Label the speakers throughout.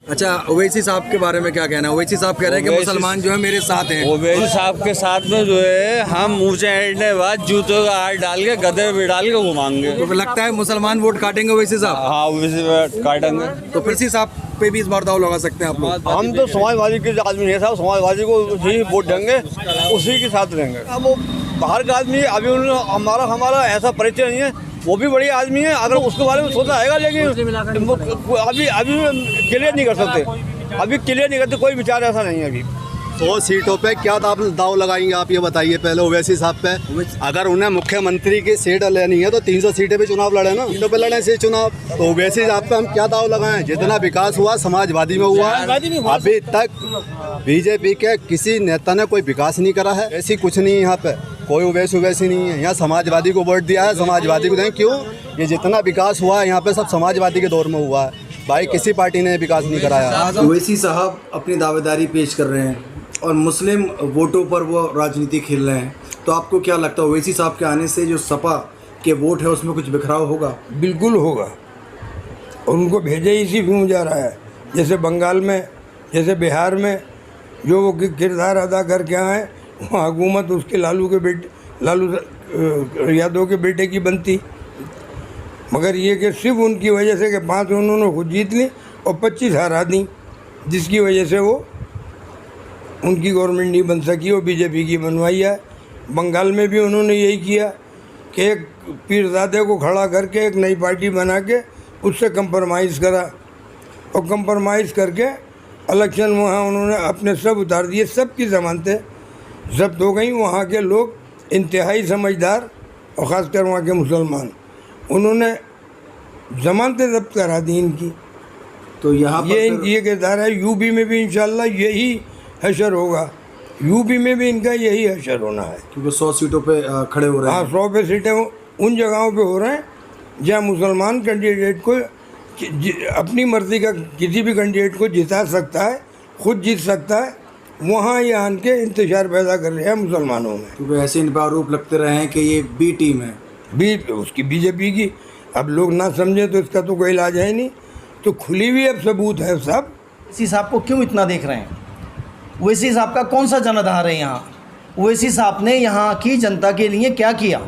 Speaker 1: अच्छा, ओवैसी साहब के बारे में क्या कहना है? ओवैसी साहब कह रहे हैं कि मुसलमान जो है मेरे साथ हैं।
Speaker 2: ओवैसी साहब के साथ में जो है हम मुँह से ऐंठने के बाद जूतों का हार डाल के गधे पे डाल के घुमाएंगे।
Speaker 1: तो लगता है मुसलमान वोट काटेंगे ओवैसी साहब?
Speaker 2: हाँ, ओवैसी काटेंगे।
Speaker 1: तो फिर साहब पे भी इस बार दाव लगा सकते हैं आप लोग?
Speaker 3: हम तो समाजवादी के आदमी है साहब, समाजवादी को ही वोट देंगे, उसी के साथ रहेंगे। अब वो बाहर का आदमी अभी हमारा ऐसा परिचय नहीं है, वो भी बड़ी आदमी है, अगर उसके बारे में सोचना आएगा, लेकिन अभी क्लियर नहीं कर सकते, अभी क्लियर नहीं करते, कोई विचार ऐसा नहीं है अभी।
Speaker 4: 100 सीटों पे क्या दाव लगाएंगे आप, ये बताइए पहले ओवैसी साहब पे। अगर उन्हें मुख्यमंत्री की सीट लेनी है तो 300 सीटें पे चुनाव लड़े ना, सीटों पे लड़े से चुनाव। तो ओवैसी साहब पे हम क्या दाव लगाएं? जितना विकास हुआ समाजवादी में हुआ, अभी तक बीजेपी के किसी नेता ने कोई विकास नहीं करा है। ऐसी कुछ नहीं है यहाँ पे, कोई ओवैसी नहीं है। यहाँ समाजवादी को वोट दिया है, समाजवादी को दें। क्यों? ये जितना विकास हुआ है यहाँ पे सब समाजवादी के दौर में हुआ है भाई, किसी पार्टी ने विकास नहीं कराया।
Speaker 1: ओवैसी साहब अपनी दावेदारी पेश कर रहे हैं और मुस्लिम वोटों पर वो राजनीति खेल रहे हैं, तो आपको क्या लगता है ओवैसी साहब के आने से जो सपा के वोट है उसमें कुछ बिखराव होगा?
Speaker 5: बिल्कुल होगा, और उनको भेजे इसी क्यों जा रहा है। जैसे बंगाल में, जैसे बिहार में जो वो किरदार अदा करके आए, वहाँ हुकूमत उसके लालू यादव के बेटे की बनती, मगर ये कि सिर्फ उनकी वजह से कि 5 उन्होंने खुद जीत ली और 25 हरा दी, जिसकी वजह से वो उनकी गवर्नमेंट नहीं बन सकी, वो बीजेपी की बनवाई है। बंगाल में भी उन्होंने यही किया कि एक पीरजादे को खड़ा करके एक नई पार्टी बना के उससे कंप्रोमाइज़ करा, और कंप्रोमाइज़ करके इलेक्शन वहाँ उन्होंने अपने सब उतार दिए, सबकी ज़मानतें जब्त हो गई। वहाँ के लोग इंतहाई समझदार और ख़ासकर वहाँ के मुसलमान, उन्होंने ज़मानतें जब्त करा दी इनकी।
Speaker 1: तो यहाँ
Speaker 5: ये किरदार है। यूपी में भी इंशाल्लाह यही हशर होगा, यूपी में भी इनका यही हशर होना है,
Speaker 1: क्योंकि 100 सीटों पे खड़े हो रहे हैं।
Speaker 5: हाँ, 100 पे सीटें उन जगहों पे हो रहे हैं जहाँ मुसलमान कैंडिडेट को अपनी मर्ज़ी का किसी भी कैंडिडेट को जिता सकता है, खुद जीत सकता है, वहाँ ये आन के इंतजार पैदा कर रहे हैं मुसलमानों में।
Speaker 1: क्योंकि ऐसे इन पर आरोप लगते रहे हैं कि ये बी टीम है,
Speaker 5: उसकी बीजेपी की। अब लोग ना समझे तो इसका तो कोई इलाज है नहीं, तो खुली हुई अब सबूत है सब।
Speaker 6: ओवैसी साहब को क्यों इतना देख रहे हैं? ओवैसी साहब का कौन सा जनाधार है यहाँ? ओवैसी साहब ने यहाँ की जनता के लिए क्या किया?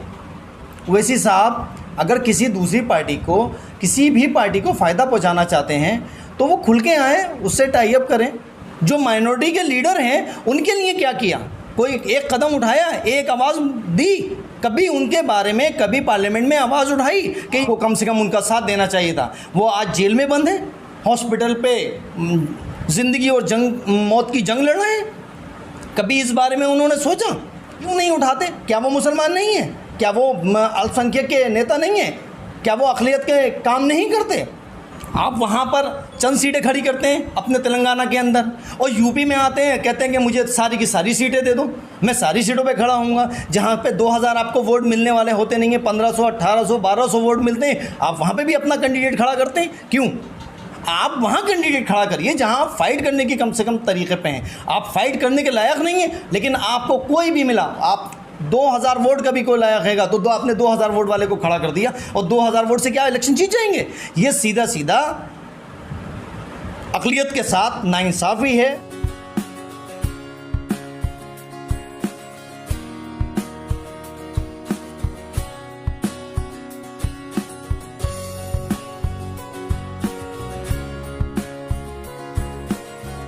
Speaker 6: ओवैसी साहब अगर किसी दूसरी पार्टी को, किसी भी पार्टी को फ़ायदा पहुँचाना चाहते हैं तो वो खुल के आएँ, उससे टाई अप करें। जो माइनॉरिटी के लीडर हैं उनके लिए क्या किया? कोई एक कदम उठाया, एक आवाज़ दी? कभी उनके बारे में कभी पार्लियामेंट में आवाज़ उठाई कि वो कम से कम उनका साथ देना चाहिए था? वो आज जेल में बंद है, हॉस्पिटल पे ज़िंदगी और मौत की जंग लड़ रहे हैं। कभी इस बारे में उन्होंने सोचा? क्यों नहीं उठाते? क्या वो मुसलमान नहीं है? क्या वो अल्पसंख्यक के नेता नहीं है? क्या वो अक़लियत के काम नहीं करते? आप वहाँ पर चंद सीटें खड़ी करते हैं अपने तेलंगाना के अंदर, और यूपी में आते हैं, कहते हैं कि मुझे सारी की सारी सीटें दे दो, मैं सारी सीटों पे खड़ा होऊंगा। जहाँ पे 2000 आपको वोट मिलने वाले होते नहीं हैं, 1500, 1800, 1200 वोट मिलते हैं, आप वहाँ पे भी अपना कैंडिडेट खड़ा करते हैं। क्यों? आप वहाँ कैंडिडेट खड़ा करिए जहाँ आप फाइट करने की कम से कम तरीके पे हैं। आप फाइट करने के लायक नहीं हैं, लेकिन आपको कोई भी मिला, आप 2000 वोट का भी कोई लायक हैगा तो आपने 2000 वोट वाले को खड़ा कर दिया, और 2000 वोट से क्या इलेक्शन जीत जाएंगे? ये सीधा सीधा अक़लियत के साथ नाइंसाफ़ी है।